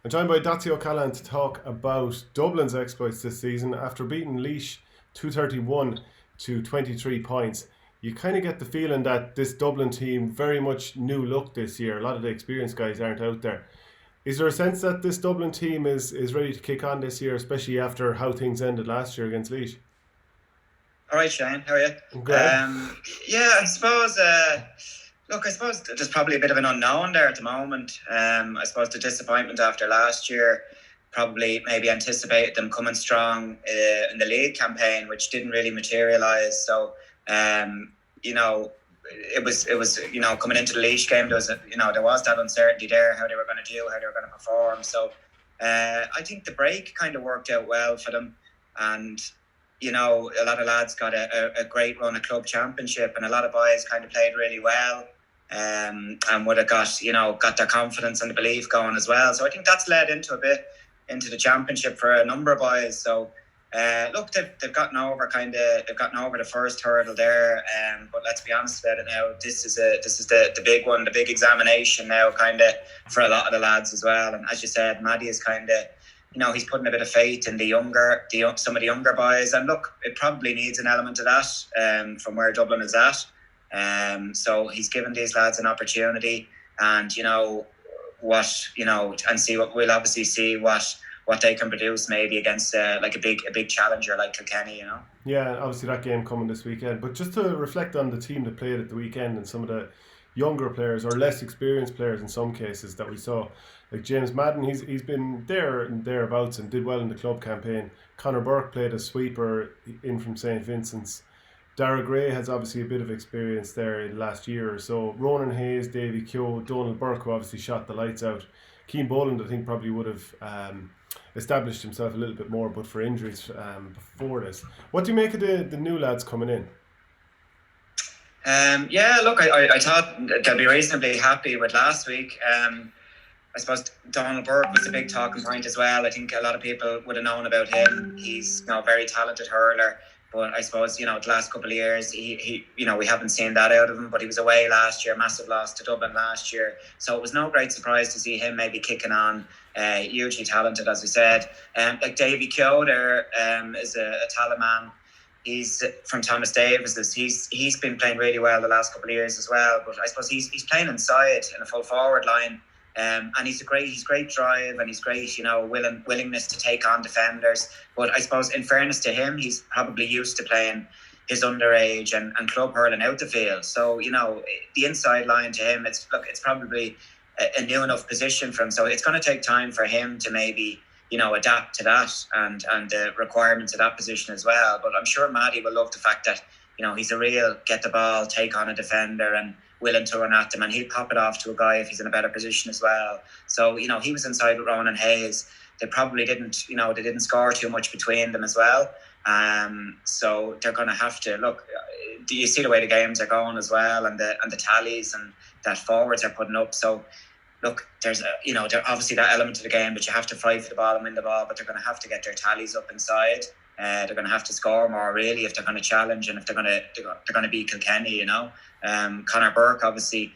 I'm joined by Dotsy O'Callaghan to talk about Dublin's exploits this season. After beating Laois 231 to 23 points, you kind of get the feeling that this Dublin team very much new look this year. A lot of the experienced guys aren't out there. Is there a sense that this Dublin team is ready to kick on this year, especially after how things ended last year against Laois? All right, Shane, how are you? Greg? Yeah, I suppose. Look, I suppose there's probably a bit of an unknown there at the moment. I suppose the disappointment after last year probably maybe anticipated them coming strong in the league campaign, which didn't really materialise. So, you know, it was coming into the Laois game, there was that uncertainty there how they were going to do, how they were going to perform. So, I think the break kind of worked out well for them, and a lot of lads got a great run of club championship, and a lot of boys kind of played really well, and would have got their confidence and the belief going as well. So I think that's led into the championship for a number of boys. So look, they've gotten over the first hurdle there. But let's be honest about it now. This is the big one, the big examination now, kind of for a lot of the lads as well. And as you said, Maddie is kind of, he's putting a bit of faith in some of the younger boys. And look, it probably needs an element of that from where Dublin is at. So he's given these lads an opportunity, and and see what we'll obviously see what they can produce maybe against like a big challenger like Kilkenny. Yeah, obviously that game coming this weekend. But just to reflect on the team that played at the weekend and some of the younger players or less experienced players in some cases that we saw, like James Madden, he's been there and thereabouts and did well in the club campaign. Conor Burke played a sweeper in from St. Vincent's. Darragh Gray has obviously a bit of experience there in the last year or so. Ronan Hayes, Davy Keogh, Donald Burke, who obviously shot the lights out. Keane Boland, I think, probably would have established himself a little bit more, but for injuries before this. What do you make of the new lads coming in? Yeah, look, I thought they'll be reasonably happy with last week. I suppose Donald Burke was a big talking point as well. I think a lot of people would have known about him. He's a very talented hurler. But I suppose, the last couple of years, he we haven't seen that out of him. But he was away last year, massive loss to Dublin last year. So it was no great surprise to see him maybe kicking on. Hugely talented, as we said. Like Davy Keogh there is a talent man. He's from Thomas Davis's. He's been playing really well the last couple of years as well. But I suppose he's playing inside in a full forward line. And he's great drive, and he's great, willingness to take on defenders. But I suppose, in fairness to him, he's probably used to playing his underage and club hurling out the field. So the inside line to him, it's probably a new enough position for him. So it's going to take time for him to maybe adapt to that and the requirements of that position as well. But I'm sure Maddie will love the fact that he's a real get the ball, take on a defender, and willing to run at them, and he'll pop it off to a guy if he's in a better position as well. So he was inside with Ronan Hayes. They probably didn't score too much between them as well. So they're going to have to look. Do you see the way the games are going as well, and the tallies and that forwards are putting up? So look, there's there's obviously that element of the game that you have to fight for the ball and win the ball, but they're going to have to get their tallies up inside. They're going to have to score more really if they're going to challenge, and if they're going to beat Kilkenny. Conor Burke obviously,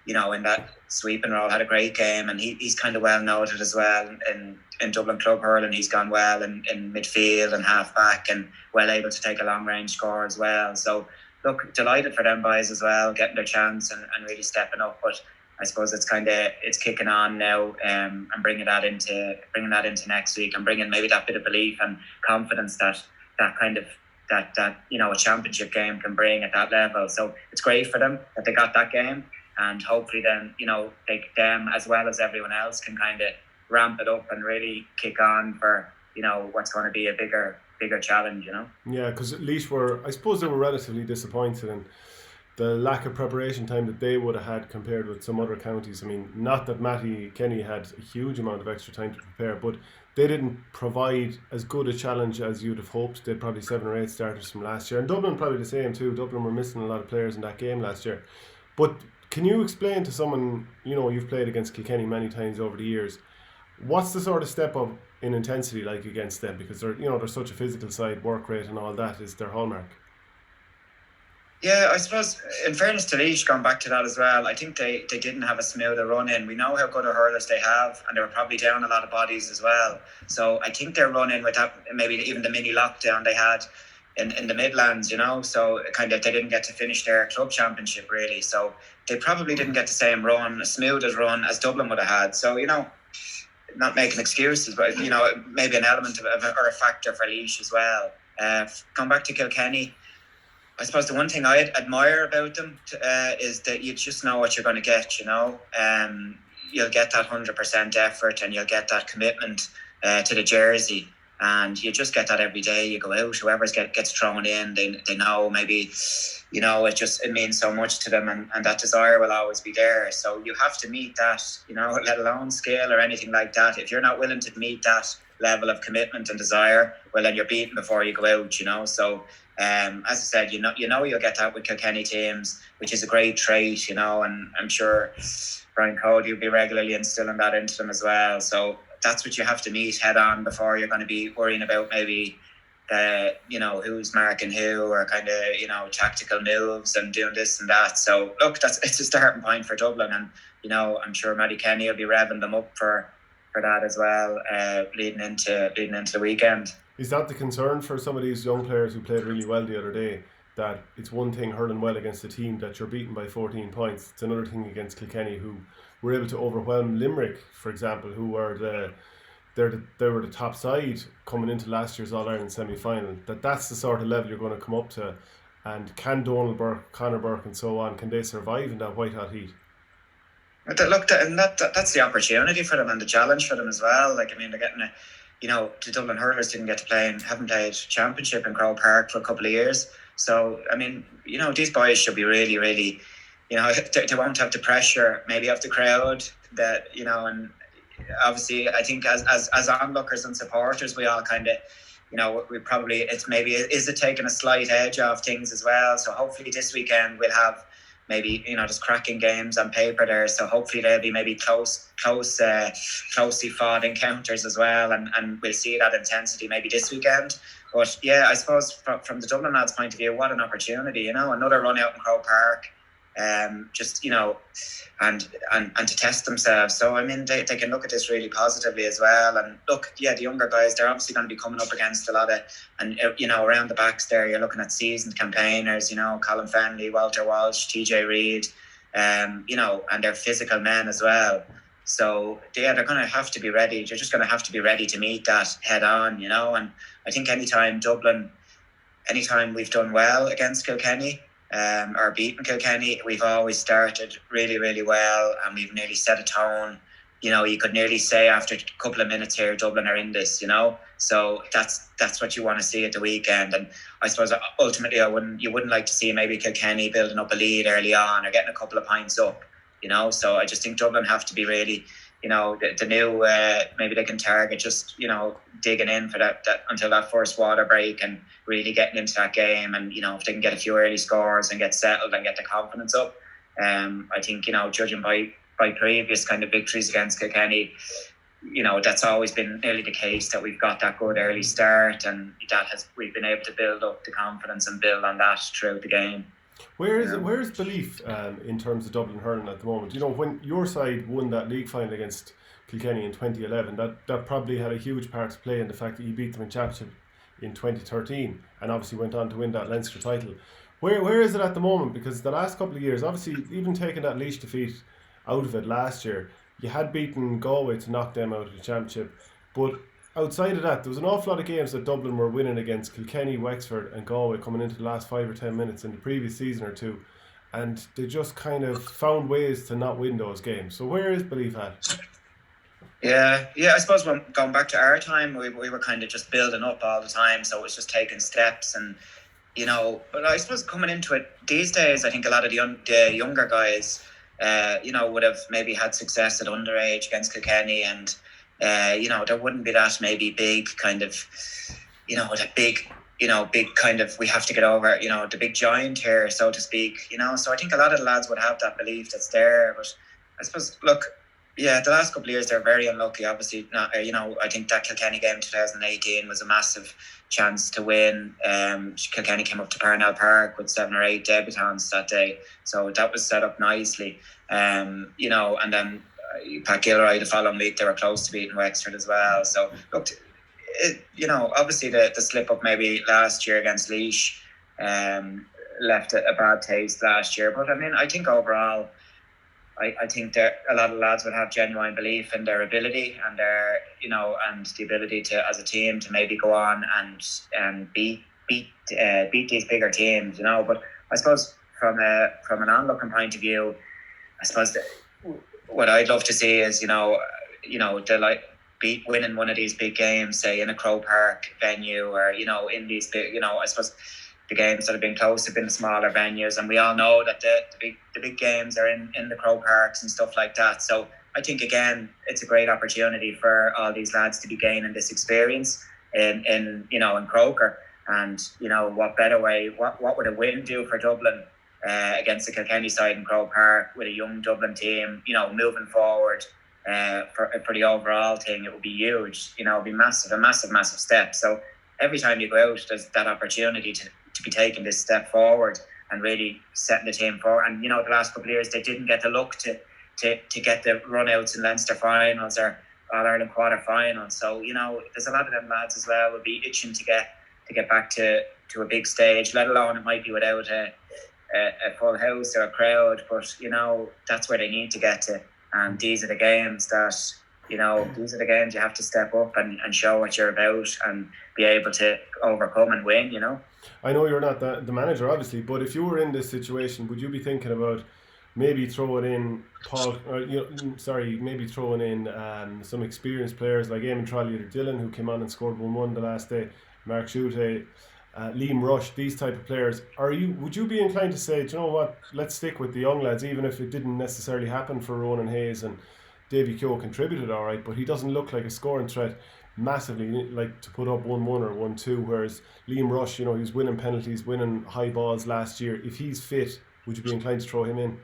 in that sweeping role had a great game, and he's kind of well noted as well in Dublin club hurling. He's gone well in midfield and half back, and well able to take a long range score as well. So look, delighted for them boys as well, getting their chance and really stepping up. But I suppose it's kicking on now, and bringing that into next week, and bringing maybe that bit of belief and confidence that a championship game can bring at that level. So it's great for them that they got that game, and hopefully then them as well as everyone else can kind of ramp it up and really kick on for what's going to be a bigger challenge. Yeah, because Laois I suppose they were relatively disappointed in the lack of preparation time that they would have had compared with some other counties. I mean, not that Matty Kenny had a huge amount of extra time to prepare, but they didn't provide as good a challenge as you'd have hoped. They had probably 7 or 8 starters from last year, and Dublin probably the same too. Dublin were missing a lot of players in that game last year. But can you explain to someone, you've played against Kilkenny many times over the years, what's the sort of step up in intensity like against them? Because they're such a physical side, work rate and all that is their hallmark. Yeah, I suppose, in fairness to Laois, going back to that as well, I think they didn't have a smoother run in. We know how good a hurlers they have, and they were probably down a lot of bodies as well. So I think their run in with that, maybe even the mini lockdown they had in the Midlands, so kind of they didn't get to finish their club championship really. So they probably didn't get the same run, as smooth as run as Dublin would have had. So, not making excuses, but, maybe an element or a factor for Laois as well. Going back to Kilkenny, I suppose the one thing I admire about them is that you just know what you're going to get. You'll get that 100% effort, and you'll get that commitment to the jersey, and you just get that every day. You go out, whoever gets thrown in, they know maybe, it means so much to them, and that desire will always be there. So you have to meet that, let alone skill or anything like that. If you're not willing to meet that level of commitment and desire, well, then you're beaten before you go out. So. As I said, you'll get that with Kilkenny teams, which is a great trait, and I'm sure Brian Cody will be regularly instilling that into them as well. So that's what you have to meet head on before you're going to be worrying about maybe, who's marking who, or kind of, tactical moves and doing this and that. So look, it's a starting point for Dublin, and I'm sure Matty Kenny will be revving them up for that as well, leading into the weekend. Is that the concern for some of these young players who played really well the other day? That it's one thing hurling well against a team that you're beaten by 14 points. It's another thing against Kilkenny, who were able to overwhelm Limerick, for example, who were they were the top side coming into last year's All Ireland semi final. That's the sort of level you're going to come up to. And can Donald Burke, Conor Burke, and so on, can they survive in that white hot heat? Look, that's the opportunity for them and the challenge for them as well. They're getting the Dublin hurlers haven't played championship in Croke Park for a couple of years. So, these boys should be really, really, they won't have the pressure maybe of the crowd that, and obviously I think as onlookers and supporters, we all kind of, we probably, is it taking a slight edge off things as well? So hopefully this weekend we'll have maybe, just cracking games on paper there. So hopefully they'll be maybe closely fought encounters as well. And we'll see that intensity maybe this weekend. But yeah, I suppose from the Dublin lads' point of view, what an opportunity, another run out in Croke Park. And to test themselves. So they can look at this really positively as well. And look, the younger guys, they're obviously going to be coming up against a lot of, and around the backs there, you're looking at seasoned campaigners, Colin Fennelly, Walter Walsh, TJ Reid, and they're physical men as well. So they're going to have to be ready. You're just going to have to be ready to meet that head on, and I think anytime we've done well against Kilkenny, or beaten Kilkenny, we've always started really, really well, and we've nearly set a tone. You could nearly say after a couple of minutes here, Dublin are in this. So that's what you want to see at the weekend. And I suppose ultimately, you wouldn't like to see maybe Kilkenny building up a lead early on or getting a couple of points up. So I just think Dublin have to be really, the new, maybe they can target just, digging in for that until that first water break and really getting into that game. And, if they can get a few early scores and get settled and get the confidence up, I think, judging by previous kind of victories against Kilkenny, that's always been nearly the case, that we've got that good early start, and we've been able to build up the confidence and build on that throughout the game. Where is belief in terms of Dublin hurling at the moment? When your side won that league final against Kilkenny in 2011, that probably had a huge part to play in the fact that you beat them in championship in 2013 and obviously went on to win that Leinster title. Where is it at the moment? Because the last couple of years, obviously even taking that Laois defeat out of it last year, you had beaten Galway to knock them out of the championship, but outside of that, there was an awful lot of games that Dublin were winning against Kilkenny, Wexford and Galway coming into the last 5 or 10 minutes in the previous season or two, and they just kind of found ways to not win those games. So where is belief at? Yeah, I suppose when going back to our time, we were kind of just building up all the time, so it was just taking steps. And but I suppose coming into it these days, I think a lot of the younger guys would have maybe had success at underage against Kilkenny, and there wouldn't be that maybe big kind of, that big kind of, we have to get over, the big giant here, so to speak, so I think a lot of the lads would have that belief that's there. But I suppose, look, Yeah, the last couple of years they're very unlucky. Obviously, not. I think that Kilkenny game in 2018 was a massive chance to win. Kilkenny came up to Parnell Park with 7 or 8 debutants that day, so that was set up nicely. And then Pat Gilroy the following week they were close to beating Wexford as well. So look, obviously the slip up maybe last year against Laois left a bad taste last year. But I mean, I think overall, I think that a lot of lads would have genuine belief in their ability and their and the ability to as a team to maybe go on and beat these bigger teams. But I suppose from an onlooking point of view, I suppose that what I'd love to see is the winning one of these big games, say in a Croke Park venue or in these big I suppose the games that have been close have been smaller venues, and we all know that the big games are in the Croke Parks and stuff like that. So I think again it's a great opportunity for all these lads to be gaining this experience in Croker. And what better way, what would a win do for Dublin against the Kilkenny side in Croke Park with a young Dublin team moving forward for the overall thing? It would be huge. It would be a massive step. So every time you go out, there's that opportunity to be taking this step forward and really setting the team forward. And the last couple of years they didn't get the luck to get the run-outs in Leinster finals or All-Ireland quarter-finals. So there's a lot of them lads as well will be itching to get back to a big stage, let alone it might be without a full house or a crowd. But that's where they need to get to. And these are the games that these are the games you have to step up and show what you're about and be able to overcome and win. I know you're not the manager, obviously, but if you were in this situation, would you be thinking about maybe throwing in some experienced players like Eamon Trollier or Dillon, who came on and scored 1-1 the last day, Mark Schutte, Liam Rush, these type of players? Would you be inclined to say, do you know what, let's stick with the young lads, even if it didn't necessarily happen for Ronan Hayes and Davy Keogh contributed all right, but he doesn't look like a scoring threat massively, like to put up 1-1 or 1-2, whereas Liam Rush, he was winning penalties, winning high balls last year. If he's fit, would you be inclined to throw him in?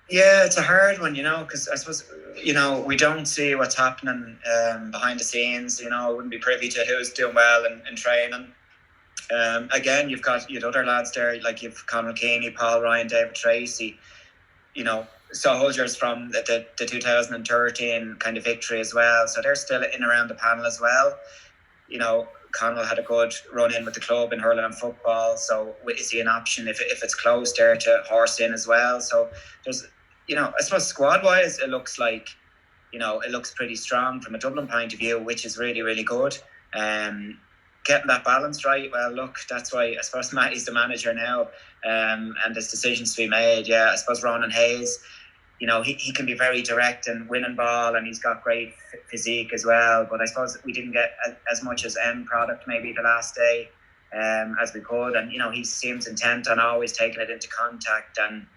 Yeah, it's a hard one, because I suppose, we don't see what's happening behind the scenes. I wouldn't be privy to who's doing well in training. Again, you've other lads there, like you've Conor Keeney, Paul Ryan, David Tracy, soldiers from the 2013 kind of victory as well. So they're still in around the panel as well. Conor had a good run in with the club in hurling and football. So is he an option if it's close there to horse in as well? So there's, I suppose squad wise, it looks like, it looks pretty strong from a Dublin point of view, which is really, really good. Getting that balance right, well, look, that's why I suppose Matty's the manager now, and there's decisions to be made. Yeah, I suppose Ronan Hayes, he can be very direct and winning ball, and he's got great physique as well. But I suppose we didn't get as much as end product maybe the last day as we could. And, he seems intent on always taking it into contact and,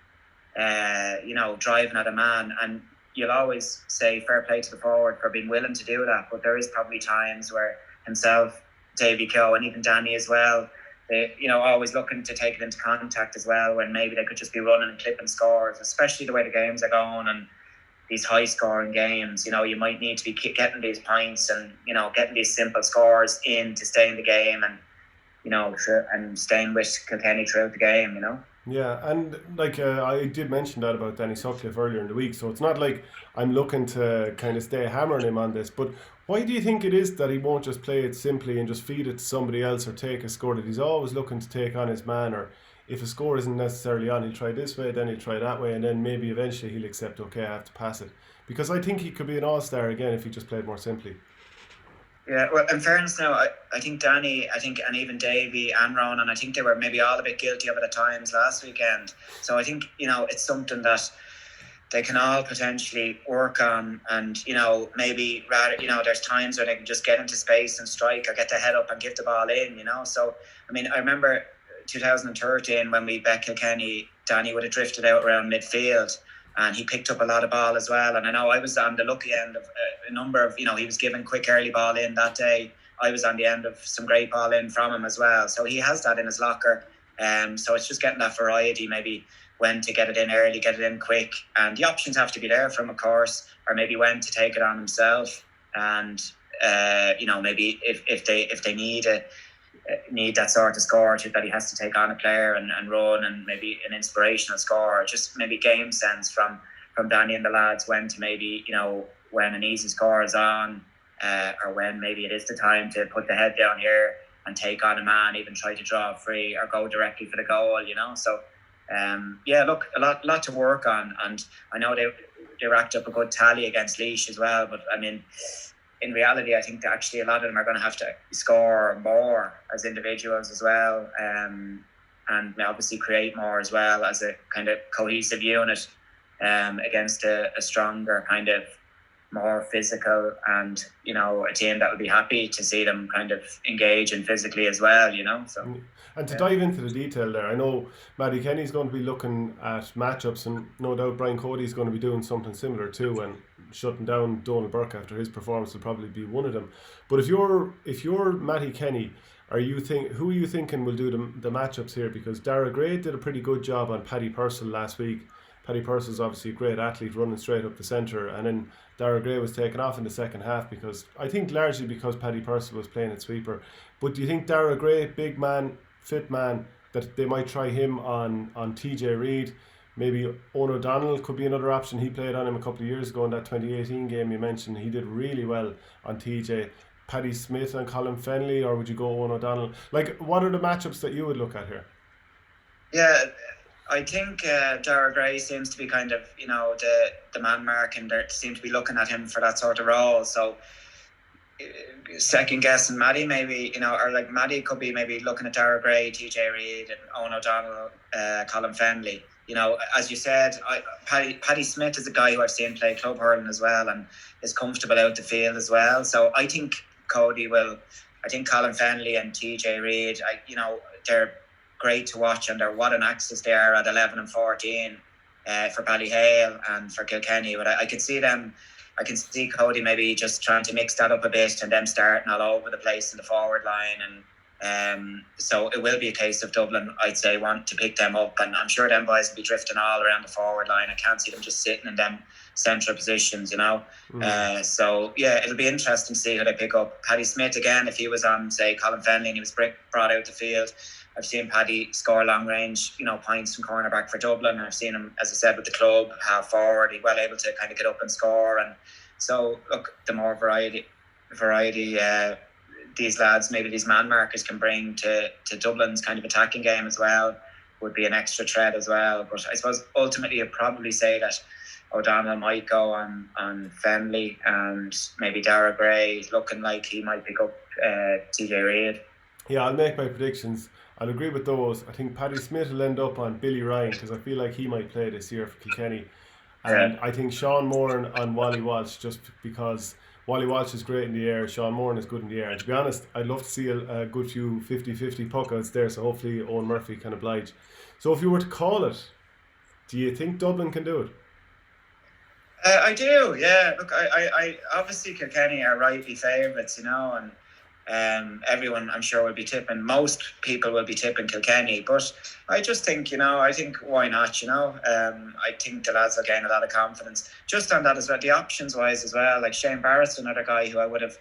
driving at a man. And you'll always say fair play to the forward for being willing to do that. But there is probably times where himself, Davy Keogh, and even Danny as well, they, always looking to take it into contact as well, when maybe they could just be running and clipping scores, especially the way the games are going and these high scoring games. You might need to be getting these points and, getting these simple scores in to stay in the game and, and staying with Kilkenny throughout the game, Yeah, and I did mention that about Danny Sutcliffe earlier in the week, so it's not like I'm looking to kind of stay hammering him on this, but why do you think it is that he won't just play it simply and just feed it to somebody else or take a score, that he's always looking to take on his man? Or if a score isn't necessarily on, he'll try this way, then he'll try that way, and then maybe eventually he'll accept, okay, I have to pass it. Because I think he could be an all-star again if he just played more simply. Yeah, well, in fairness now, I think Danny, and even Davy and Ronan, I think they were maybe all a bit guilty of it at times last weekend. So I think, it's something that they can all potentially work on, and, maybe rather, there's times where they can just get into space and strike or get the head up and give the ball in, So, I mean, I remember 2013 when we bet Kilkenny, Danny would have drifted out around midfield, and he picked up a lot of ball as well. And I know I was on the lucky end of a number of, he was giving quick early ball in that day. I was on the end of some great ball in from him as well. So he has that in his locker. So it's just getting that variety maybe when to get it in early, get it in quick, and the options have to be there from, of course, or maybe when to take it on himself, and maybe if they need that sort of score that he has to take on a player and run, and maybe an inspirational score, or just maybe game sense from Danny and the lads, when to maybe, when an easy score is on, or when maybe it is the time to put the head down here and take on a man, even try to draw a free or go directly for the goal, so look, a lot to work on, and I know they racked up a good tally against Laois as well, but I mean, in reality, I think that actually a lot of them are going to have to score more as individuals as well, and obviously create more as well as a kind of cohesive unit, against a stronger, kind of more physical, and a team that would be happy to see them kind of engage in physically as well, so. And to dive into the detail there, I know Matty Kenny's going to be looking at matchups, and no doubt Brian Cody's going to be doing something similar too, and shutting down Donald Burke after his performance will probably be one of them. But if you're Matty Kenny, who are you thinking will do the matchups here? Because Darragh Gray did a pretty good job on Paddy Purcell last week. Paddy Purcell's obviously a great athlete, running straight up the centre, and then Darragh Gray was taken off in the second half because largely because Paddy Purcell was playing at sweeper. But do you think Darragh Gray, big man, fit man, that they might try him on TJ Reid? Maybe Owen O'Donnell could be another option. He played on him a couple of years ago in that 2018 game you mentioned. He did really well on TJ. Paddy Smith and Colin Fennelly, or would you go Owen O'Donnell? Like, what are the matchups that you would look at here? Yeah, I think Darragh Gray seems to be kind of, the man mark, and they seem to be looking at him for that sort of role. So second guessing Maddie maybe, or like Maddie could be maybe looking at Darragh Gray, TJ Reid and Owen O'Donnell, Colin Fennelly. As you said, Paddy Smith is a guy who I've seen play club hurling as well and is comfortable out the field as well. So I think Cody will. I think Colin Fennelly and TJ Reid, they're great to watch, and they're what an access they are at 11 and 14 for Ballyhale and for Kilkenny. But I can see them. I can see Cody maybe just trying to mix that up a bit, and them starting all over the place in the forward line, and so it will be a case of Dublin, I'd say, want to pick them up, and I'm sure them boys will be drifting all around the forward line. I can't see them just sitting in them central positions, so yeah, it'll be interesting to see who they pick up. Paddy Smith again, if he was on, say, Colin Fennelly and he was brought out the field, I've seen Paddy score long range, points from cornerback for Dublin, and I've seen him, as I said, with the club, half forward. He's well able to kind of get up and score, and so look, the more variety these lads, maybe these man markers, can bring to Dublin's kind of attacking game as well, would be an extra threat as well. But I suppose ultimately I'd probably say that O'Donnell might go on Fennelly, and maybe Darragh Gray looking like he might pick up TJ Reid. Yeah, I'll make my predictions. I'll agree with those. I think Paddy Smith will end up on Billy Ryan, because I feel like he might play this year for Kilkenny. And I think Sean Moran on Wally Walsh, just because Wally Walsh is great in the air, Sean Moran is good in the air. And to be honest, I'd love to see a good few 50-50 puckouts there, so hopefully Owen Murphy can oblige. So if you were to call it, do you think Dublin can do it? I do, yeah. Look, I obviously Kilkenny are rightly favourites, and everyone, I'm sure, will be tipping. Most people will be tipping Kilkenny, but I just think, I think why not? I think the lads will gain a lot of confidence just on that as well. The options wise as well, like Shane Barrett's another guy who I would have,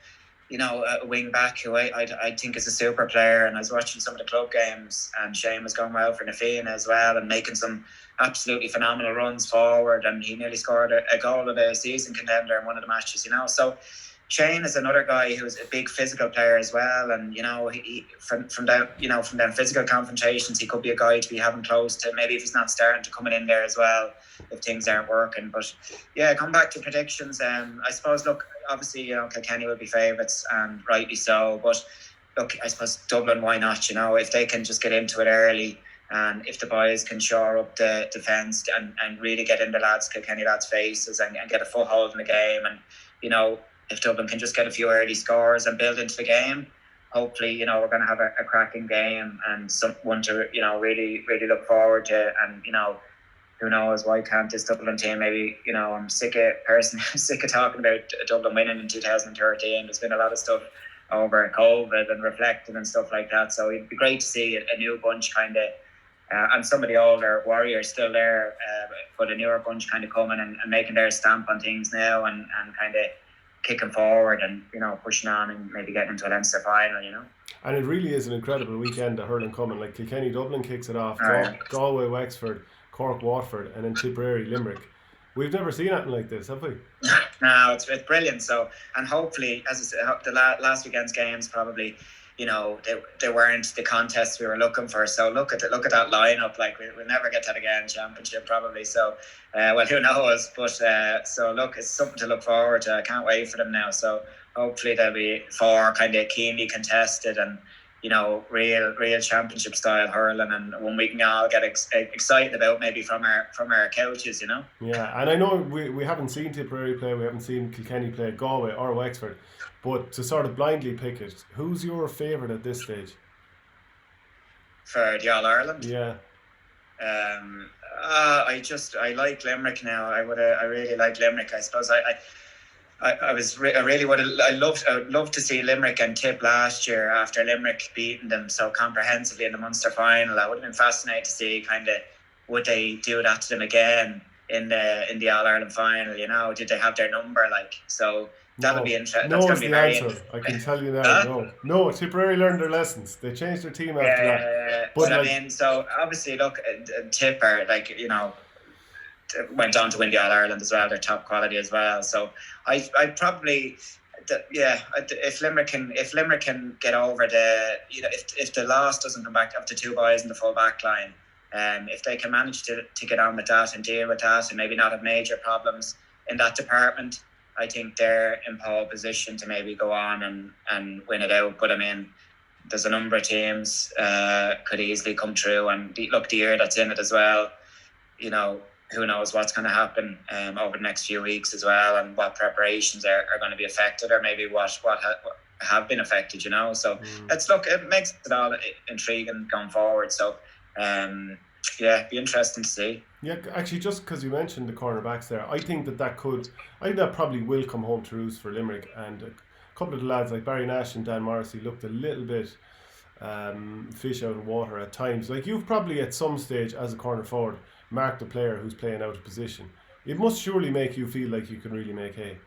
a wing back who I think is a super player. And I was watching some of the club games, and Shane was going well for Nafina as well, and making some absolutely phenomenal runs forward. And he nearly scored a goal of the season contender in one of the matches, So Shane is another guy who's a big physical player as well, and he from them physical confrontations, he could be a guy to be having close to, maybe if he's not starting, to coming in there as well if things aren't working. But yeah, come back to predictions. I suppose, look, obviously Kilkenny will be favourites, and rightly so. But look, I suppose Dublin, why not? If they can just get into it early, and if the boys can shore up the defence and really get in the Kilkenny lads' faces and get a foothold in the game, and if Dublin can just get a few early scores and build into the game, hopefully, we're going to have a cracking game, and someone to, really, really look forward to. And, who knows, why can't this Dublin team maybe, I'm sick of talking about Dublin winning in 2013. There's been a lot of stuff over COVID and reflecting and stuff like that. So it'd be great to see a new bunch kind of and some of the older warriors still there, but a newer bunch kind of coming and making their stamp on things now, and kind of kicking forward and pushing on and maybe getting into a Leinster final. And it really is an incredible weekend, the hurling coming. Like Kilkenny, Dublin kicks it off, Galway, Wexford, Cork, Watford, and then Tipperary, Limerick. We've never seen anything like this, have we? No, it's brilliant. So, and hopefully, as I said, the last weekend's games probably, they weren't the contests we were looking for. So look at that lineup. Like we'll never get that again, championship probably. So, well, who knows? But so look, it's something to look forward to. I can't wait for them now. So hopefully they'll be four kind of keenly contested and real championship style hurling, and one we can all get excited about maybe from our couches. Yeah, and I know we haven't seen Tipperary play, we haven't seen Kilkenny play, Galway or Wexford, but to sort of blindly pick it, who's your favourite at this stage for the All Ireland? Yeah. I like Limerick now. I really like Limerick. I suppose I would love to see Limerick and Tip last year after Limerick beating them so comprehensively in the Munster final. I would have been fascinated to see kind of would they do that to them again in the All Ireland final. Did they have their number? So that'll be interesting. No is the answer. I can tell you now. No, Tipperary learned their lessons. They changed their team after that. But I mean, so obviously look, Tipper went on to win the All Ireland as well. They're top quality as well. So I probably, if Limerick can get over if the loss doesn't come back up to two boys in the full back line, if they can manage to get on with that and deal with that and maybe not have major problems in that department, I think they're in pole position to maybe go on and win it out. But I mean, there's a number of teams could easily come through, and the year that's in it as well, who knows what's going to happen over the next few weeks as well, and what preparations are going to be affected, or maybe what have been affected, So it makes it all intriguing going forward. So be interesting to see. Yeah, actually, just because you mentioned the cornerbacks there, I think that probably will come home to roost for Limerick, and a couple of the lads like Barry Nash and Dan Morrissey looked a little bit fish out of water at times. Like you've probably at some stage as a corner forward marked a player who's playing out of position. It must surely make you feel like you can really make hay.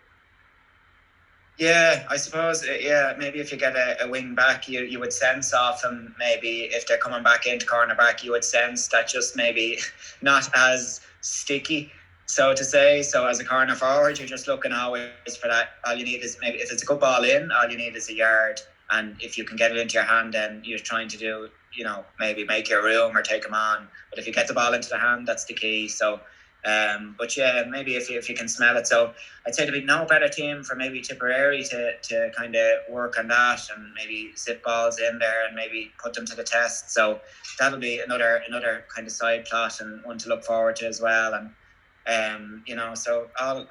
Yeah, I suppose. Yeah, maybe if you get a wing back, you would sense off them. Maybe if they're coming back into cornerback, you would sense that just maybe not as sticky, so to say. So as a corner forward, you're just looking always for that. All you need is maybe if it's a good ball in, all you need is a yard. And if you can get it into your hand, then you're trying to do, maybe make your room or take them on. But if you get the ball into the hand, that's the key. So, but yeah, maybe if you can smell it. So I'd say there'd be no better team for maybe Tipperary to kind of work on that and maybe zip balls in there and maybe put them to the test. So that'll be another kind of side plot and one to look forward to as well. And so all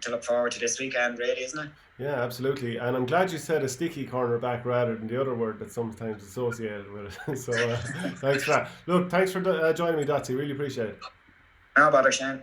to look forward to this weekend, really, isn't it? Yeah, absolutely. And I'm glad you said a sticky cornerback rather than the other word that's sometimes associated with it. So thanks for that. Look, thanks for joining me, Dotsy. Really appreciate it. No bother, Shane.